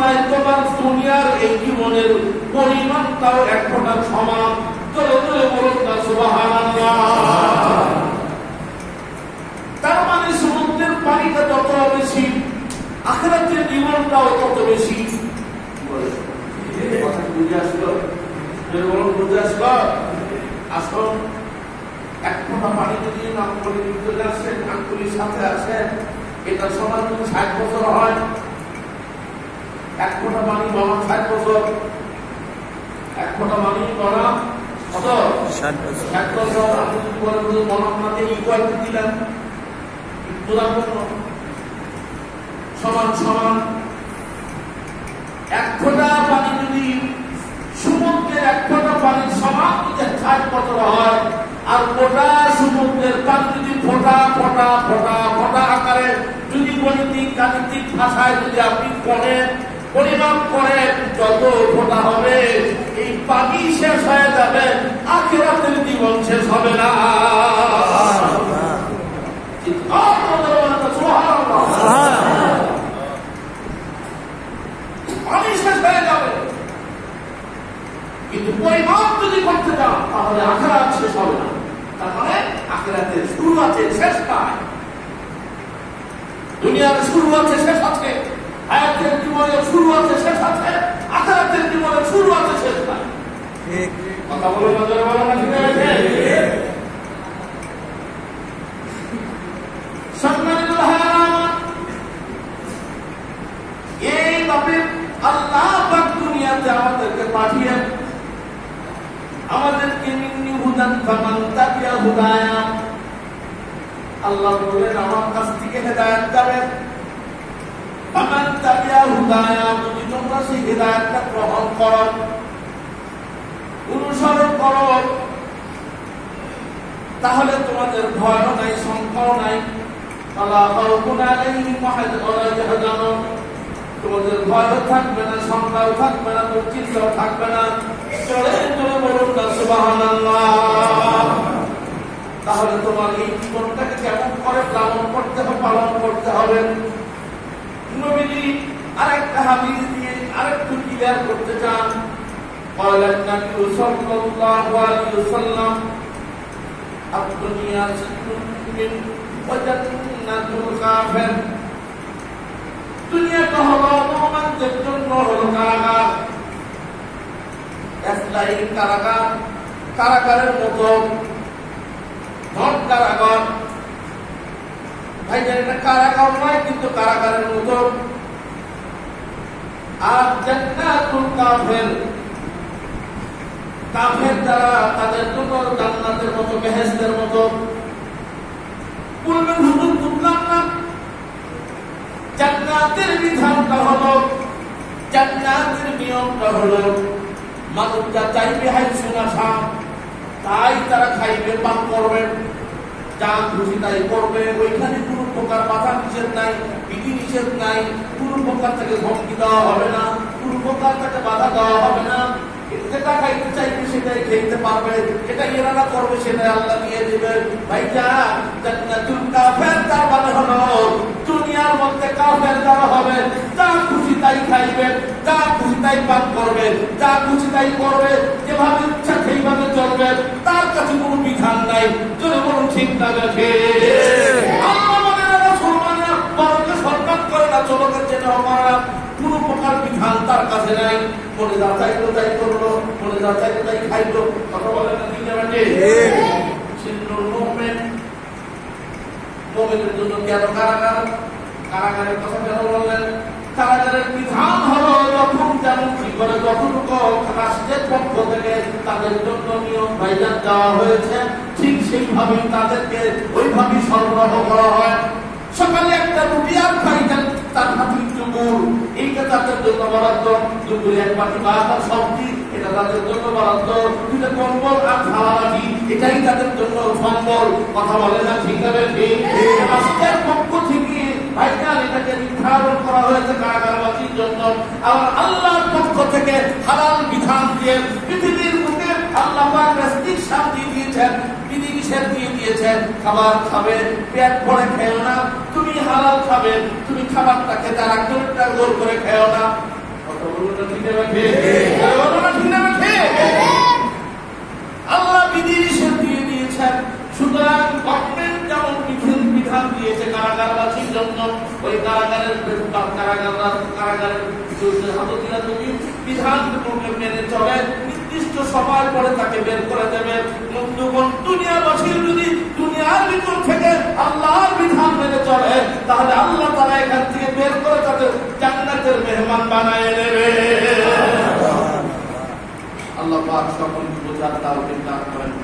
তুলনায় তোমার দুনিয়ার এই জীবনের পরিমাণটাও এক ফোঁটা সমান। চলো চলো বলুন না সুবহানাল্লাহ। তার মানে সমুদ্রের পানিটা যত বেশি, আখিরাতের জীবনটাও তত বেশি। কথা বুঝে আসলো? বুঝে আসলো? আসল এক ফোঁটা পানি যদি নামকলির চলে আসে, নামকলির সাথে আসে, এটা সমান যদি 60 বছর হয়, এক ফোঁটা পানি বানা 60 বছর, এক ফোঁটা পানি বানা কত? 60 বছর। আপনি যদি বলেন যে মনাতে ইকুয়ালিটি দিলেন, সমান সমান এক ফোঁটা পানি যদি সমুদ্রের এক ফোঁটা পানির সমান যদি 60 বছর হয়, আর গোটা সমুদ্রের পানি যদি ফোঁটা ফোঁটা ফোঁটা ফোঁটা আকারে যদি গণিতিক গাণিতিক ভাষায় যদি আপনি করেন, পরিমাপ করেন, যত ফোঁটা হবে এই পানি শেষ হয়ে যাবে, আখিরাতের জীবন শেষ হবে না। পানি শেষ হয়ে যাবে, কিন্তু পরিমাপ যদি করতে যান তাহলে আখিরাত শেষ হবে না। তার মানে আখিরাতের শুরু আছে, শেষ নাই। দুনিয়ার শুরু আছে, শেষ আছে। হায়াতের জীবনের শুরু আছে, শেষ আছে। আখিরাতের জীবনের শুরু আছে, শেষ নাই। কথা বলে নজরে বলা না, ঠিক আছে? এইভাবে আল্লাহ পাক দুনিয়াতে আমাদেরকে পাঠিয়ে আমাদেরকে মিন্নি হুদান ফামান তাবিয়া হুদায়া, আল্লাহ বলেন আমার কাছ থেকে হেদায়েত পাবেন। ফামান তাবিয়া হুদায়া, যদি তোমরা সেই হেদায়েতটা গ্রহণ করো, অনুসরণ করো, তাহলে তোমাদের ভয়ও নাই, শঙ্কাও নাই। আলা খাউফুন আলাইহিম ওয়ালা ইয়াহজানুন, তোমাদের ভয়ও থাকবে না, শঙ্কাও থাকবে না, দুশ্চিন্তাও থাকবে না। চলে চলে বলুন না সুবহানাল্লাহ। তাহলে তোমার এই জীবনটাকে কেমন করে লালন করতে হবে, পালন করতে হবে। নবীজি আরেকটা হাদিস দিয়ে আরেকটু ক্লিয়ার করতে চান। বলেন নবী সাল্লাল্লাহু আলাইহি ওয়াসাল্লাম, আদ-দুনিয়া সিজনুল মুমিন ওয়া জান্নাতুল কাফির, দুনিয়াটা হলো মুমিনদের জন্য হলো কারাগার, এসলাই কারাগার, কারাগারের মতো ঘর কারাগার। ভাই এটা কারাগার নয়, কিন্তু কারাগারের মতো। আর জান্নাতুল কাফির, কাফের যারা, তাদের জন্য জান্নাতের মতো, বেহেশতের মতো। বলবেন হুজুর বুঝলাম না, জান্নাতের বিধানটা হলো, জান্নাতের নিয়মটা হলো মানুষ যা চাইবে হাই সুনাশা তাই তারা খাইবে, পান করবে, যা খুশি তাই করবে। ওইখানে কোনো প্রকার বাধা নিষেধ নাই, বিধি নিষেধ নাই, কোনো প্রকার থেকে ধমকি দেওয়া হবে না, কোনো প্রকার থেকে বাধা দেওয়া হবে না। যেটা খাইতে চাইবে সেটাই খেতে পারবে, যেটা এরানা করবে সেটাই আল্লাহ দিয়ে দেবে। ভাইজা জান্নাতুল কাফির তার মানে হলো দুনিয়ার মধ্যে কাফের যারা হবে, যা খুশি তাই খাইবে, যা খুশি তাই পান করবে, যা খুশি তাই করবে, যেভাবে ইচ্ছা সেইভাবে চলবে, তার কাছে কোনো বিধান নাই। যদি বলুন ঠিক না দেখে আল্লাহ মানে মুসলমানরা বড়কে সম্মান করে না, ছোটকে যেটা করে না, কোনো প্রকার বিধান তার কাছে নাই। মনে যা চাইতো তাই করলো, মনে যা চাইতো তাই খাইতো। কথা বলেন না, ঠিক না? মুমিনের জন্য কেন কারাগার? কারাগারের কথা কেন বললেন? কারাগারের বিধান হলো যখন যেমন কি করে যতটুকু রাষ্ট্রের পক্ষ থেকে তাদের জন্য নিয়ম ভাইজান দেওয়া হয়েছে, ঠিক সেইভাবেই তাদেরকে ওইভাবেই সরবরাহ করা হয়। সকালে একটা রুটি আর খাইতেন, তার হাতে চুমুর, এইটা তাদের জন্য বরাদ্দ। দুপুরে এক বাটি ভাত আর সবজি, এটা তাদের জন্য বরাদ্দ। দুটো কম্বল আর খাওয়ানি, এটাই তাদের জন্য সম্বল। কথা বলে না, ঠিক আছে? রাষ্ট্রের পক্ষ থেকে ভাইজান এটাকে নির্ধারণ করা হয়েছে কারাগারবাসীর জন্য। আবার আল্লাহর পক্ষ থেকে হালাল বিধান দিয়ে পৃথিবীর বুকে আল্লাহ পাক রিজিক শান্তি দিয়েছেন, বিধি নিষেধ দিয়ে দিয়েছেন। খাবার খাবে, পেট ভরে খেও না, তুমি হালাল খাবে, তুমি খাবারটা খেতে আর একজনটা জোর করে খেও না। আল্লাহ বিধিনিষেধ দিয়ে দিয়েছেন। সুতরাং গভর্নমেন্ট যেমন বিধান দিয়েছে কারাগারবাসীর জন্য, ওই কারাগারের হাততিরা যদি বিধান মেনে চলে নির্দিষ্ট সময় পরে তাকে বের করে দেবে। বন্ধুগণ, দুনিয়াবাসীর যদি দুনিয়ার ভিতর থেকে আল্লাহর বিধান মেনে চলে তাহলে আল্লাহ তাআলা এখান থেকে বের করে তাদের জান্নাতের মেহমান বানায় নেবে। আল্লাহ পাক সকলকে বোঝার তাওফিক দান করেন।